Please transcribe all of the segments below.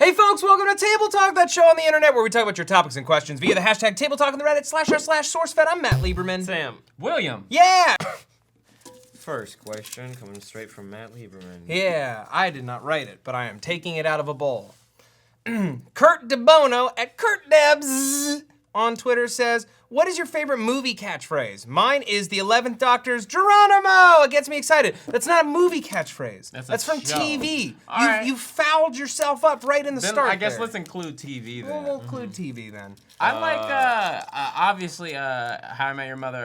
Hey folks, welcome to Table Talk, that show on the internet where we talk about your topics and questions via the hashtag Table Talk on the Reddit /r/SourceFed. I'm Matt Lieberman. Sam. William. Yeah! First question coming straight from Matt Lieberman. Yeah, I did not write it, but I am taking it out of a bowl. Kurt DeBono at KurtDebs on Twitter says, what is your favorite movie catchphrase? Mine is the 11th Doctor's Geronimo! It gets me excited. That's not a movie catchphrase. That's from show. TV. Right. You fouled yourself up right in the start I guess there. let's include TV then. We'll include TV then. I like, obviously, How I Met Your Mother,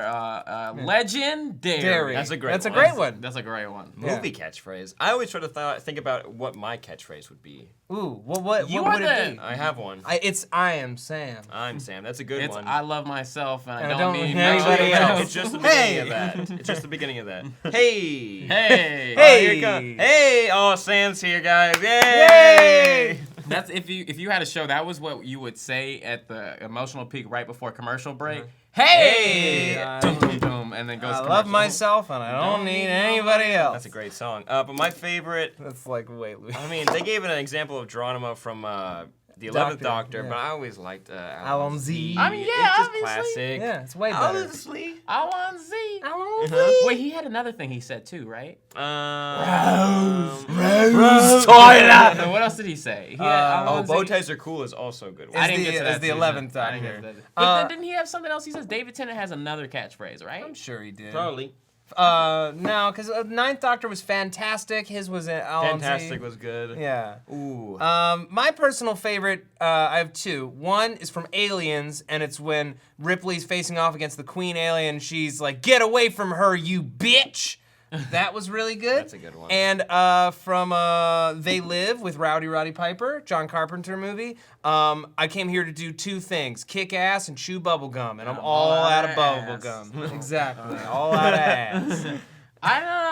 Legendary. That's a great That's one. a great one. That's a great one. Yeah. Movie catchphrase. I always try to think about what my catchphrase would be. Ooh, what would it be? I have one. I am Sam. I'm Sam. That's a good It's one. I love myself and I don't don't mean anybody else. It's just the beginning of that. It's just the beginning of that. Hey. Hey. Hey. Here it comes. Hey. Oh, Sam's here, guys. Yay. Yay! That's if you had a show, that was what you would say at the emotional peak right before commercial break. Hey! Dum, dum, dum, and then goes I commercial. love myself and I don't need anybody else. That's a great song. But my favorite, That's like, wait. I mean, they gave an example of Geronimo from the 11th Doctor, yeah. but I always liked Alan Z. I mean, yeah, it's just obviously. classic. Yeah, it's way better. Honestly. I want Z. Alan Uh-huh. Wait, he had another thing he said too, right? Rose toilet. What else did he say? He had, Oh, bow ties are cool is also a good one. I didn't get to that As the season. 11th I didn't get Doctor. to that. But then didn't he have something else? He says David Tennant has another catchphrase, right? I'm sure he did. Probably. No, because 9th Doctor was fantastic. His was Alan Z. Fantastic was good. Yeah. Ooh. My personal favorite, I have two. One is from Aliens, and it's when Ripley's facing off against the Queen Alien. She's like, "Get away from her, you bitch!" That was really good. That's a good one. And from They Live with Roddy Piper, John Carpenter movie. I came here to do two things: kick ass and chew bubble gum, and I'm all out of bubble gum. Exactly, all out of ass. I don't know.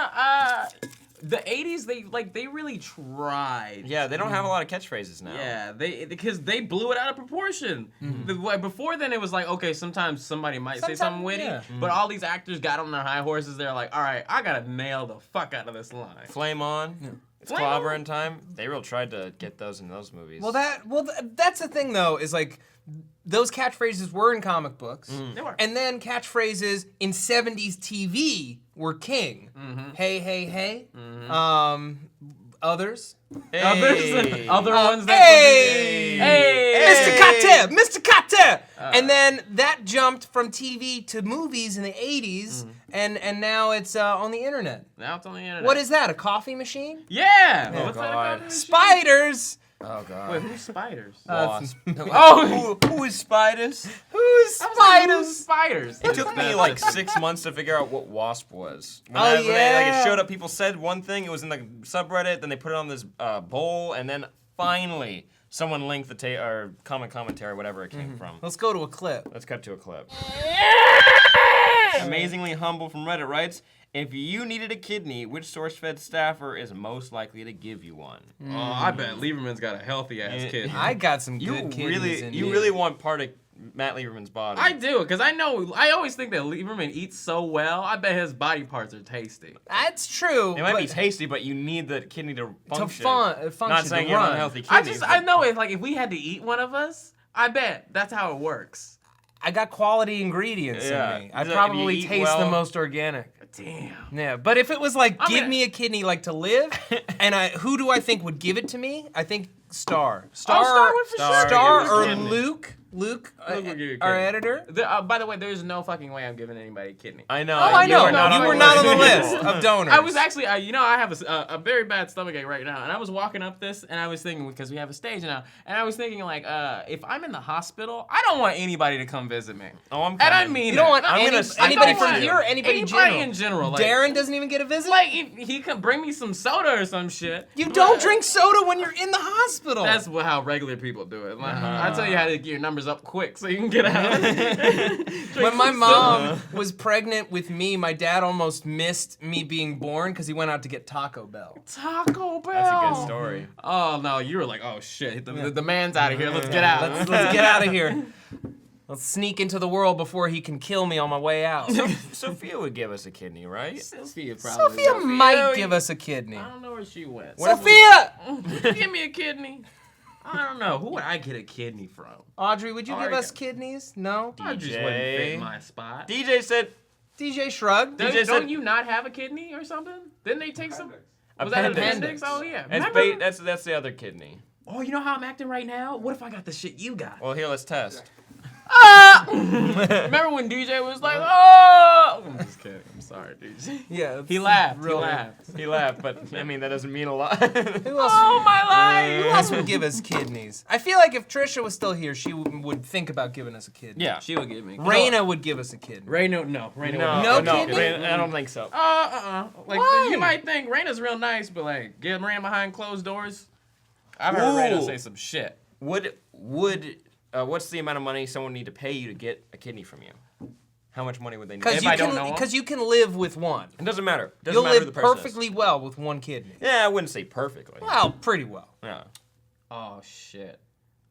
The 80s, they really tried. Yeah, they don't have a lot of catchphrases now. Yeah, because they blew it out of proportion. Before then, it was like, okay, sometimes somebody might say something witty, yeah. but all these actors got on their high horses. They're like, all right, I gotta nail the fuck out of this line. Flame on. It's Flame clobbering time. They really tried to get those in those movies. That's the thing though, is like those catchphrases were in comic books, They were. and then catchphrases in 70s TV were king. Hey, hey, hey. Others. Hey. Other ones that Hey! Mr. Kate! And then that jumped from TV to movies in the 80s, and now it's on the internet. Now it's on the internet. What is that, a coffee machine? Yeah! Oh, What's that God. about? Spiders! Oh god. Wait, who's spiders? Wasp. Oh! Who is spiders? Who's Spiders! spiders? Spiders! It took me like 6 months to figure out what wasp was. When Oh, when yeah. it showed up, people said one thing. It was in the subreddit. Then they put it on this bowl, and then finally someone linked the or comment commentary, whatever it came from. Let's go to a clip. Let's cut to a clip. Amazingly Humble from Reddit writes, if you needed a kidney, which SourceFed staffer is most likely to give you one? Oh, I bet Lieberman's got a healthy ass kid. I got some You good kidneys in me. really want part of Matt Lieberman's body. I do, because I always think that Lieberman eats so well, I bet his body parts are tasty. That's true. It might be but tasty, but you need the kidney to function. function, Not saying to you have run. unhealthy kidneys. I know it, like if we had to eat one of us, I bet that's how it works. I got quality ingredients Yeah. in me. I If you probably eat taste the well- most organic. Damn. Yeah, but if it was like, I give mean- me a kidney like to live, and who do I think would give it to me? I think Star. Star would for sure Star give us or a kidney. Luke, Luke would give you a our kidney. editor. By the way, there's no fucking way I'm giving anybody a kidney. I know. Oh, I know. You You were not on the list of donors. I was actually, I have a very bad stomachache right now, and I was walking up this, and I was thinking, because we have a stage now, and I was thinking like, if I'm in the hospital, I don't want anybody to come visit me. Oh, I'm And I coming. mean, You don't want I'm gonna anybody stick from with you. here or anybody in general. Like, Darren doesn't even get a visit? like if he could bring me some soda or some shit. You but don't drink soda when you're in the hospital. That's how regular people do it. Like, I tell you how to get your numbers up quick so you can get out. When my mom was pregnant with me, my dad almost missed me being born because he went out to get Taco Bell. Taco Bell. That's a good story. Oh no, you were like, oh shit, the man's out of here. Let's get out. Let's get out of here. Let's sneak into the world before he can kill me on my way out. Sophia would give us a kidney, right? Sophia probably. Sophia might give us a kidney. I don't know where she went. Sophia! Give me a kidney. I don't know. Who would I get a kidney from? Audrey, would you give us Oregon. kidneys? No. I just wouldn't fit in my spot. DJ said DJ shrugged. Don't, DJ don't said- you not have a kidney or something? Didn't they take some? Was that appendix. appendix? Oh yeah. That's, Remember? that's the other kidney. Oh, you know how I'm acting right now? What if I got the shit you got? Well, here, let's test. Remember when DJ was like, oh! I'm just kidding. I'm sorry, DJ. Yeah. He laughed. Really. He laughed. He laughed, but I mean that doesn't mean a lot. Who else? Oh my life! Who else would give us kidneys? I feel like if Trisha was still here, she would think about giving us a kidney. Yeah. She would give me. Raina would give us a kidney. Raina, no. Raina No, No kidney? I don't think so. Like, Why? you might think Raina's real nice, but like, get Raina behind closed doors. I've heard Raina Ooh. say some shit. What's the amount of money someone need to pay you to get a kidney from you? How much money would they need? Because If I don't know 'em? you can live with one. It doesn't matter. Doesn't You'll matter who live the person perfectly is. well with one kidney. Yeah, I wouldn't say perfectly. Well, pretty well. Yeah. Oh shit.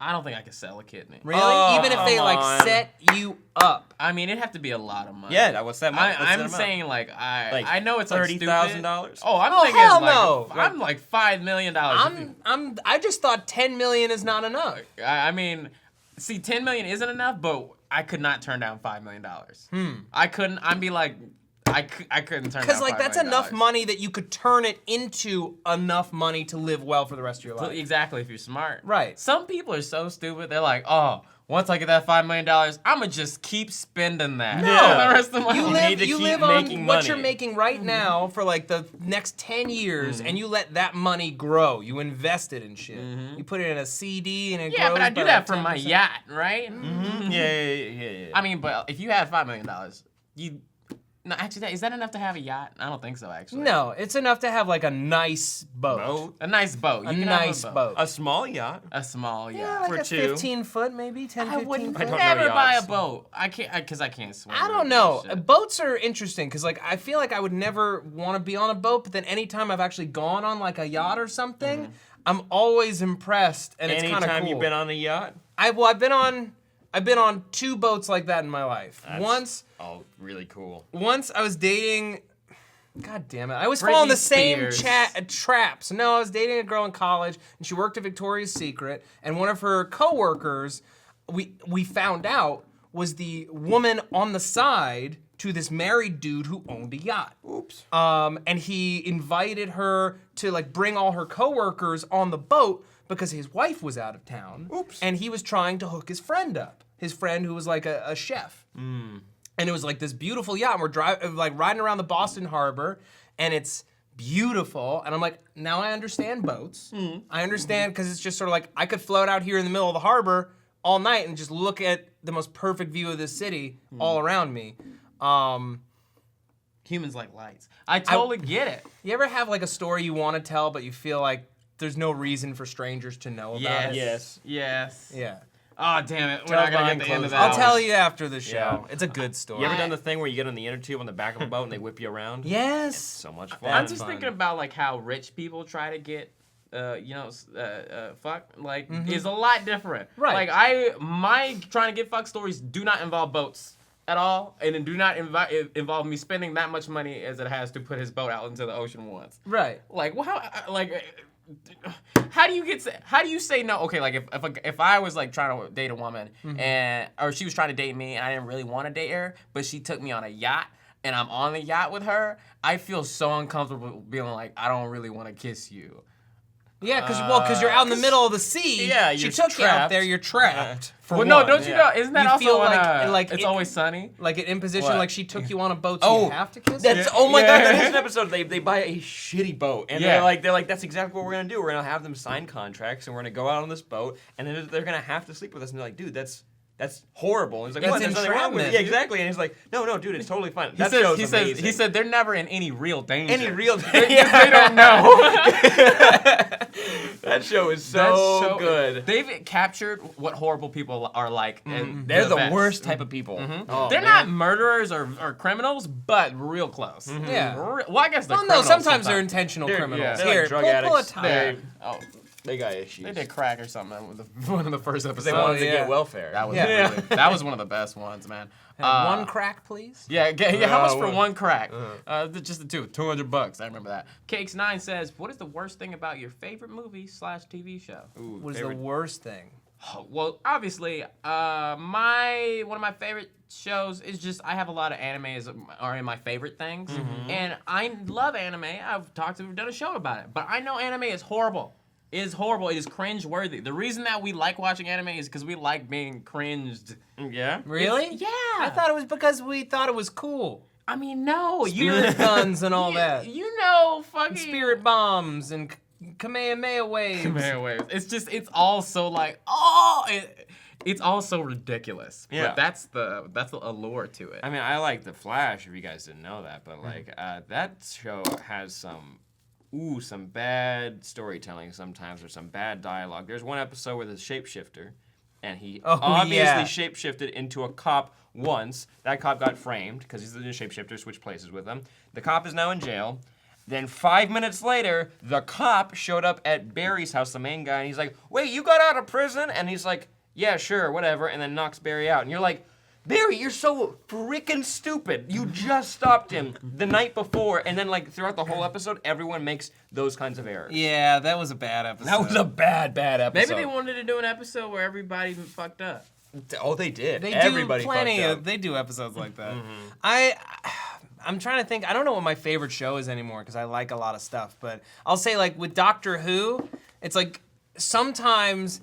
I don't think I could sell a kidney. Really? Oh, Even if they come like on. set you up. I mean, it'd have to be a lot of money. Yeah, that was that much. I'm saying like I know it's like $30,000. Oh, I'm Oh, thinking hell like no. I'm like $5 million. I just thought 10 million is not enough. I mean, see, 10 million isn't enough, but I could not turn down $5 million. I couldn't. I'd be like, I couldn't turn down. Because like $5 that's million. enough money that you could turn it into enough money to live well for the rest of your life. Exactly, if you're smart. Right. Some people are so stupid. They're like, oh, once I get that $5 million, I'ma just keep spending that. No. For the rest of my You life. live, need to you keep live on making what money. you're making right now for like the next 10 years, and you let that money grow. You invest it in shit. You put it in a CD and it Yeah, grows but I by do that like from my 10%. yacht, right? Yeah. I mean, but if you had $5 million, you. No, actually, is that enough to have a yacht? I don't think so, actually. No, it's enough to have like a nice boat. Boat. A nice boat. You A can nice have boat. A small yacht. A small yacht. Yeah, like for a two. 15 foot, maybe 10, I 15 wouldn't I foot. don't know never buy a yachts. boat. I can't, because I can't swim. I don't know. Boats are interesting because like I feel like I would never want to be on a boat, but then anytime I've actually gone on like a yacht or something, I'm always impressed, and it's kind of cool. Anytime you've been on a yacht? I've been on 2 boats like that in my life. That's- Oh, really cool. Once I was dating. God damn it! I always Britney fall in the same Spears. traps. No, I was dating a girl in college, and she worked at Victoria's Secret, and one of her coworkers, we found out, was the woman on the side to this married dude who owned a yacht. Oops. And he invited her to like bring all her coworkers on the boat because his wife was out of town. Oops. And he was trying to hook his friend up. His friend who was like a chef. And it was like this beautiful yacht. And we're riding around the Boston Harbor, and it's beautiful. And I'm like, now I understand boats. I understand because it's just sort of like I could float out here in the middle of the harbor all night and just look at the most perfect view of this city all around me. Humans like lights. I totally get it. You ever have like a story you want to tell, but you feel like there's no reason for strangers to know about it? Yes. Yes. Yeah. Oh, damn it. We're Tell not going behind to get the end of closed that. I'll doors. tell you after the show. Yeah. It's a good story. You ever done the thing where you get on the inner tube on the back of a boat and they whip you around? Yes. So much fun. I'm just fun. thinking about like how rich people try to get, fuck. Like, is a lot different. Right. Like my trying to get fuck stories do not involve boats at all, and it do not involve me spending that much money as it has to put his boat out into the ocean once. Right. Like, well, how do you say no? Okay, like if I was like trying to date a woman or she was trying to date me and I didn't really want to date her, but she took me on a yacht and I'm on the yacht with her, I feel so uncomfortable being like, I don't really want to kiss you. Yeah, because you're out in the middle of the sea. yeah, she you're took you out trapped. there. You're trapped. For Well, no, one. don't you know? Isn't that You also feel on like It's it- Always Sunny? Like an imposition, What? like she took you on a boat, so you have to kiss. That's her? oh my god, that Yeah. is an episode. They buy a shitty boat and Yeah. they're like that's exactly what we're gonna do. We're gonna have them sign contracts and we're gonna go out on this boat and then they're gonna have to sleep with us and they're like, dude, that's horrible. And he's like, It's what? There's nothing wrong with it. entrapment. Yeah, exactly. And he's like, no, dude, it's totally fine. He That says, show's he says, amazing. he said they're never in any real danger. any real They don't know. That show is That so show- good. They've captured what horrible people are like. And They're the best. worst type of people. Oh, They're man. not murderers or criminals, but real close. Yeah. Well, I guess they're Well, no, criminals sometimes they're intentional They're- criminals. yeah. They're like Here, drug pull a addicts. tie. They're- oh, They got issues. They did crack or something with one of the first episodes. They wanted to get welfare. That was really, that was one of the best ones, man. One crack, please. Yeah, how much for one crack? Just the two, $200. I remember that. Cakes9 says, "What is the worst thing about your favorite movie/TV show?" Ooh, What is the worst thing? Oh, well, obviously, one of my favorite shows is just I have a lot of animes are in my favorite things, and I love anime. I've done a show about it, but I know anime is horrible. It is horrible. It is cringe-worthy. The reason that we like watching anime is because we like being cringed. Yeah? Really? Yeah. I thought it was because we thought it was cool. I mean, no. Spirit guns and all that. You know, fucking Spirit bombs and Kamehameha waves. It's all so like, it's all so ridiculous. Yeah. But that's the allure to it. I mean, I like The Flash, if you guys didn't know that, but like, that show has some bad storytelling sometimes, or some bad dialogue. There's one episode where there's a shapeshifter, and he obviously shapeshifted into a cop once. That cop got framed, because he's the new shapeshifter, switched places with him. The cop is now in jail. Then 5 minutes later, the cop showed up at Barry's house, the main guy, and he's like, "Wait, you got out of prison?" And he's like, "Yeah, sure, whatever," and then knocks Barry out. And you're like, "Barry, you're so freaking stupid. You just stopped him the night before," and then like throughout the whole episode, everyone makes those kinds of errors. Yeah, that was a bad episode. That was a bad episode. Maybe they wanted to do an episode where everybody fucked up. Oh, they did. They Everybody do plenty fucked of. up. They do episodes like that. I'm trying to think. I don't know what my favorite show is anymore because I like a lot of stuff. But I'll say like with Doctor Who, it's like sometimes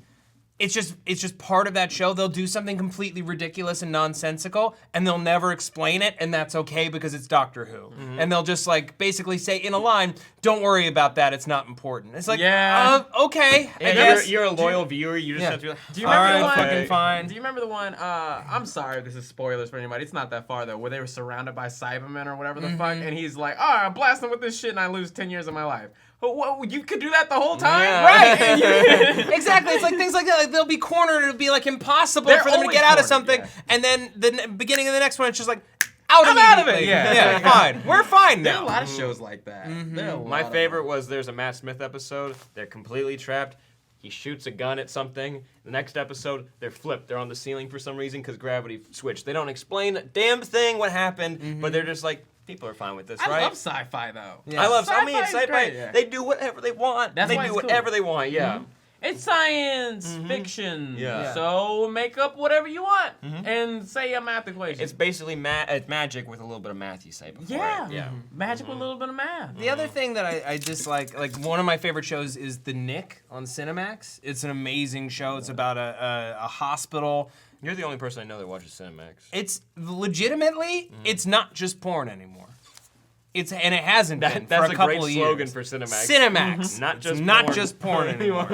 it's just part of that show. They'll do something completely ridiculous and nonsensical, and they'll never explain it, and that's okay because it's Doctor Who. And they'll just like basically say in a line, "Don't worry about that. It's not important." It's like, okay. I guess. You're a loyal viewer. You just have to be like, Do you remember the one? fucking fine. Do you remember the one? I'm sorry, this is spoilers for anybody. It's not that far though, where they were surrounded by Cybermen or whatever the fuck, and he's like, "Oh, I'm blasting with this shit, and I lose 10 years of my life." But what, you could do that the whole time, right? Exactly. It's like things like that. Like they'll be cornered. It'll be like impossible They're for them to always get out of cornered, something, yeah. and then the beginning of the next one, it's just like out I'm out of it, immediately. yeah. Fine. We're fine There are a now. lot of shows like that. There are a My lot of favorite them. was there's a Matt Smith episode. They're completely trapped. He shoots a gun at something. The next episode, they're flipped. They're on the ceiling for some reason because gravity switched. They don't explain a damn thing what happened, but they're just like, people are fine with this, I right? love sci-fi though. Yeah. I love Sci-fi is sci-fi. great, yeah. They do whatever they want. That's they why do it's cool. whatever they want. Yeah. It's science fiction. Yeah. So make up whatever you want and say a math equation. It's basically it's magic with a little bit of math, you say before. yeah. It. Yeah. Magic with a little bit of math. The other thing that I dislike, like one of my favorite shows is The Nick on Cinemax. It's an amazing show. It's about a hospital. You're the only person I know that watches Cinemax. It's legitimately, it's not just porn anymore. And it hasn't been That's for a a couple great of slogan years. for Cinemax. Cinemax. Not just It's not porn. just porn anymore.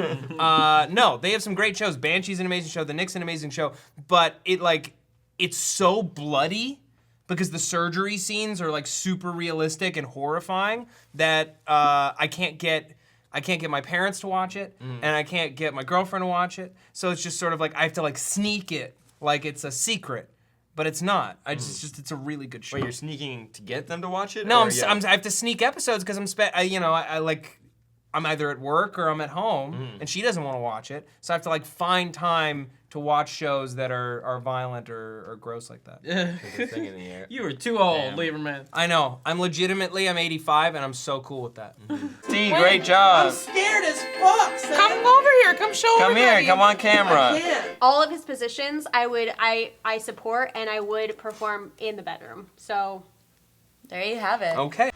No, they have some great shows. Banshee's an amazing show. The Nick's an amazing show. But it's so bloody because the surgery scenes are like super realistic and horrifying that I can't get my parents to watch it, and I can't get my girlfriend to watch it. So it's just sort of like I have to like sneak it like it's a secret. But it's not. It's a really good show. Wait, you're sneaking to get them to watch it? No, or I have to sneak episodes because I'm either at work or I'm at home, and she doesn't want to watch it, so I have to like find time to watch shows that are violent or gross like that. There's a thing in the air. You were too old, Damn. Lieberman. I know. I'm 85, and I'm so cool with that. Steve, great job. Scared as fuck. Sam. Come over here. Come show Come here, come on camera. I can't. All of his positions I support, and I would perform in the bedroom. So there you have it. Okay.